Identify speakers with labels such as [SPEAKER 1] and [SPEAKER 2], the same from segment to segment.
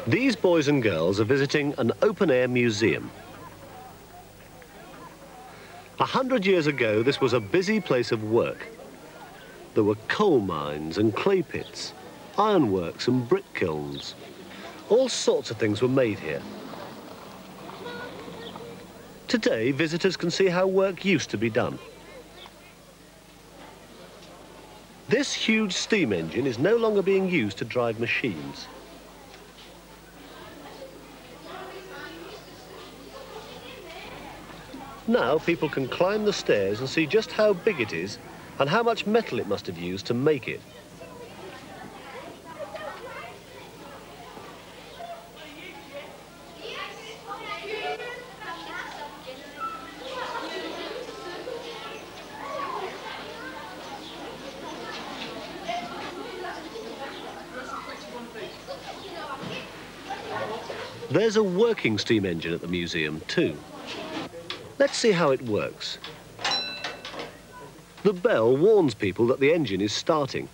[SPEAKER 1] These boys and girls are visiting an open-air museum. 100 years ago, this was a busy place of work. There were coal mines and clay pits, ironworks and brick kilns. All sorts of things were made here. Today, visitors can see how work used to be done. This huge steam engine is no longer being used to drive machines. Now people can climb the stairs and see just how big it is and how much metal it must have used to make it. There's a working steam engine at the museum too. Let's see how it works. The bell warns people that the engine is starting.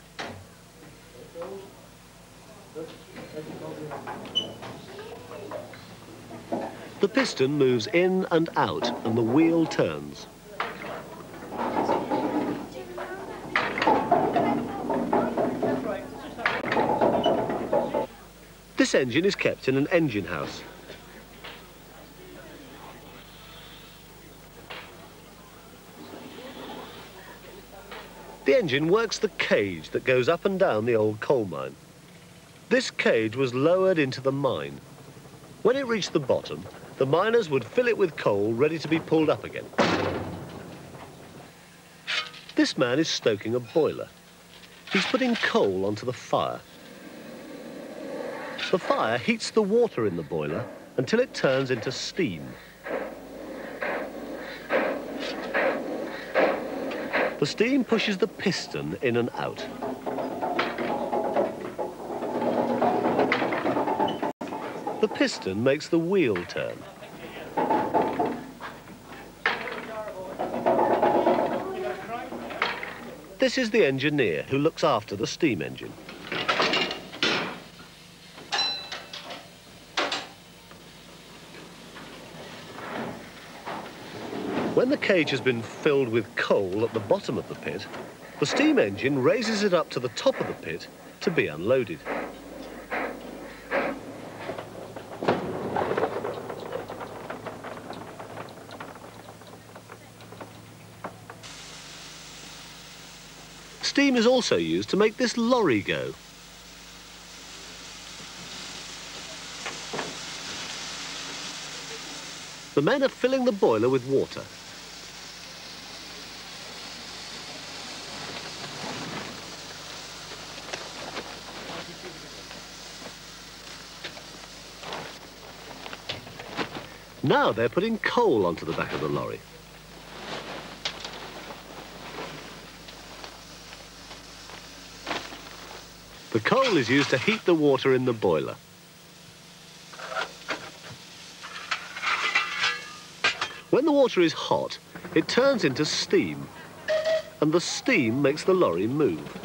[SPEAKER 1] The piston moves in and out and the wheel turns. This engine is kept in an engine house. The engine works the cage that goes up and down the old coal mine. This cage was lowered into the mine. When it reached the bottom, the miners would fill it with coal ready to be pulled up again. This man is stoking a boiler. He's putting coal onto the fire. The fire heats the water in the boiler until it turns into steam. The steam pushes the piston in and out. The piston makes the wheel turn. This is the engineer who looks after the steam engine. When the cage has been filled with coal at the bottom of the pit, the steam engine raises it up to the top of the pit to be unloaded. Steam is also used to make this lorry go. The men are filling the boiler with water. Now they're putting coal onto the back of the lorry. The coal is used to heat the water in the boiler. When the water is hot, it turns into steam, and the steam makes the lorry move.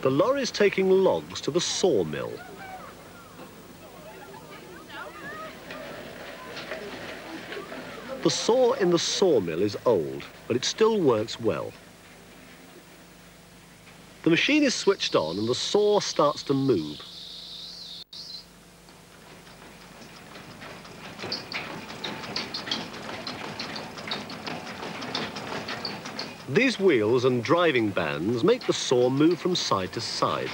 [SPEAKER 1] The lorry's taking logs to the sawmill. The saw in the sawmill is old, but it still works well. The machine is switched on and the saw starts to move. These wheels and driving bands make the saw move from side to side.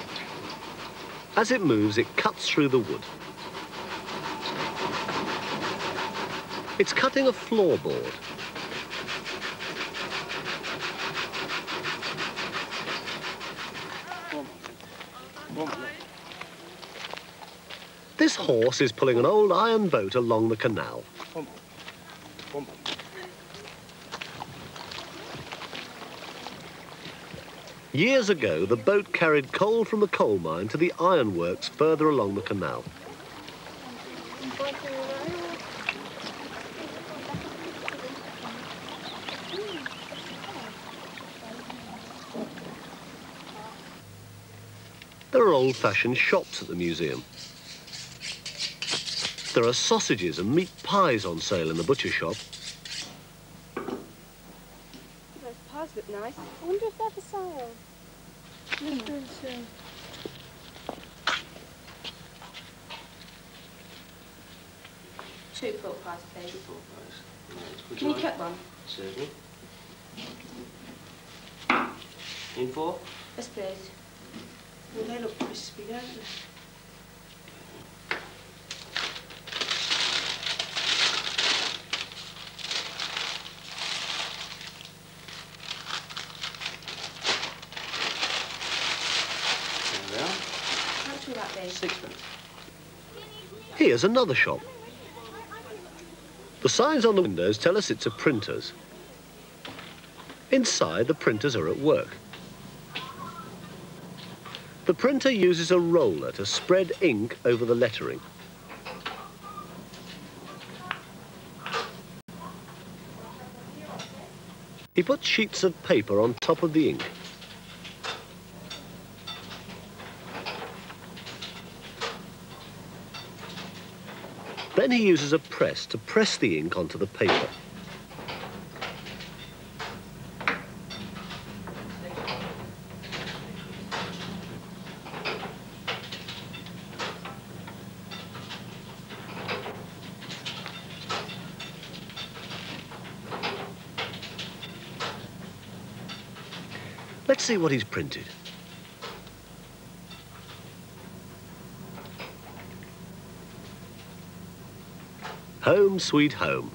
[SPEAKER 1] As it moves, it cuts through the wood. It's cutting a floorboard. This horse is pulling an old iron boat along the canal. Years ago, the boat carried coal from the coal mine to the ironworks further along the canal. There are old-fashioned shops at the museum. There are sausages and meat pies on sale in the butcher shop.
[SPEAKER 2] Those pies look nice. I wonder if they're for sale. Two pork pies, please. Can you cut one?
[SPEAKER 3] Certainly. In four?
[SPEAKER 2] Yes, please.
[SPEAKER 4] Well, they look crispy, don't they?
[SPEAKER 3] There we are.
[SPEAKER 2] How much will that be?
[SPEAKER 3] Sixpence.
[SPEAKER 1] Here's another shop. The signs on the windows tell us it's a printer's. Inside, the printers are at work. The printer uses a roller to spread ink over the lettering. He puts sheets of paper on top of the ink. Then he uses a press to press the ink onto the paper. Let's see what he's printed. Home, sweet home.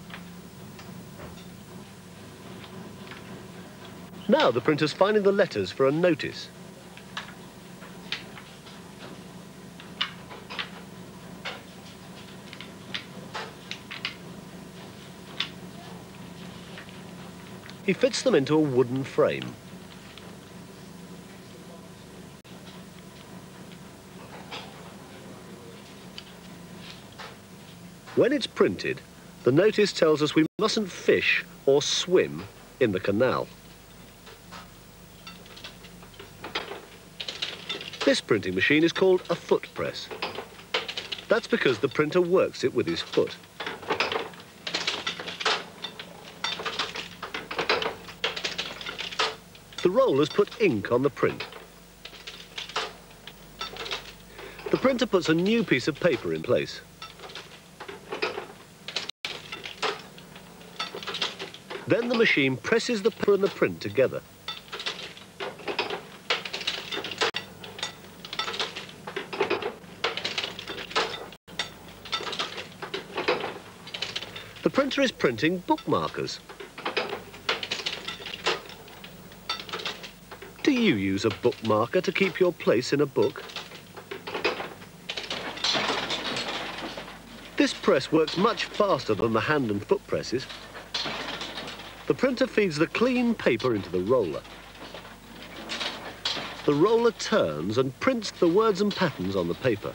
[SPEAKER 1] Now the printer's finding the letters for a notice. He fits them into a wooden frame. When it's printed, the notice tells us we mustn't fish or swim in the canal. This printing machine is called a foot press. That's because the printer works it with his foot. The rollers put ink on the print. The printer puts a new piece of paper in place. Then the machine presses the paper and the print together. The printer is printing bookmarkers. Do you use a bookmarker to keep your place in a book? This press works much faster than the hand and foot presses. The printer feeds the clean paper into the roller. The roller turns and prints the words and patterns on the paper.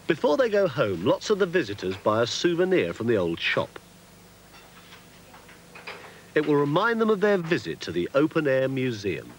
[SPEAKER 1] Before they go home, lots of the visitors buy a souvenir from the old shop. It will remind them of their visit to the open-air museum.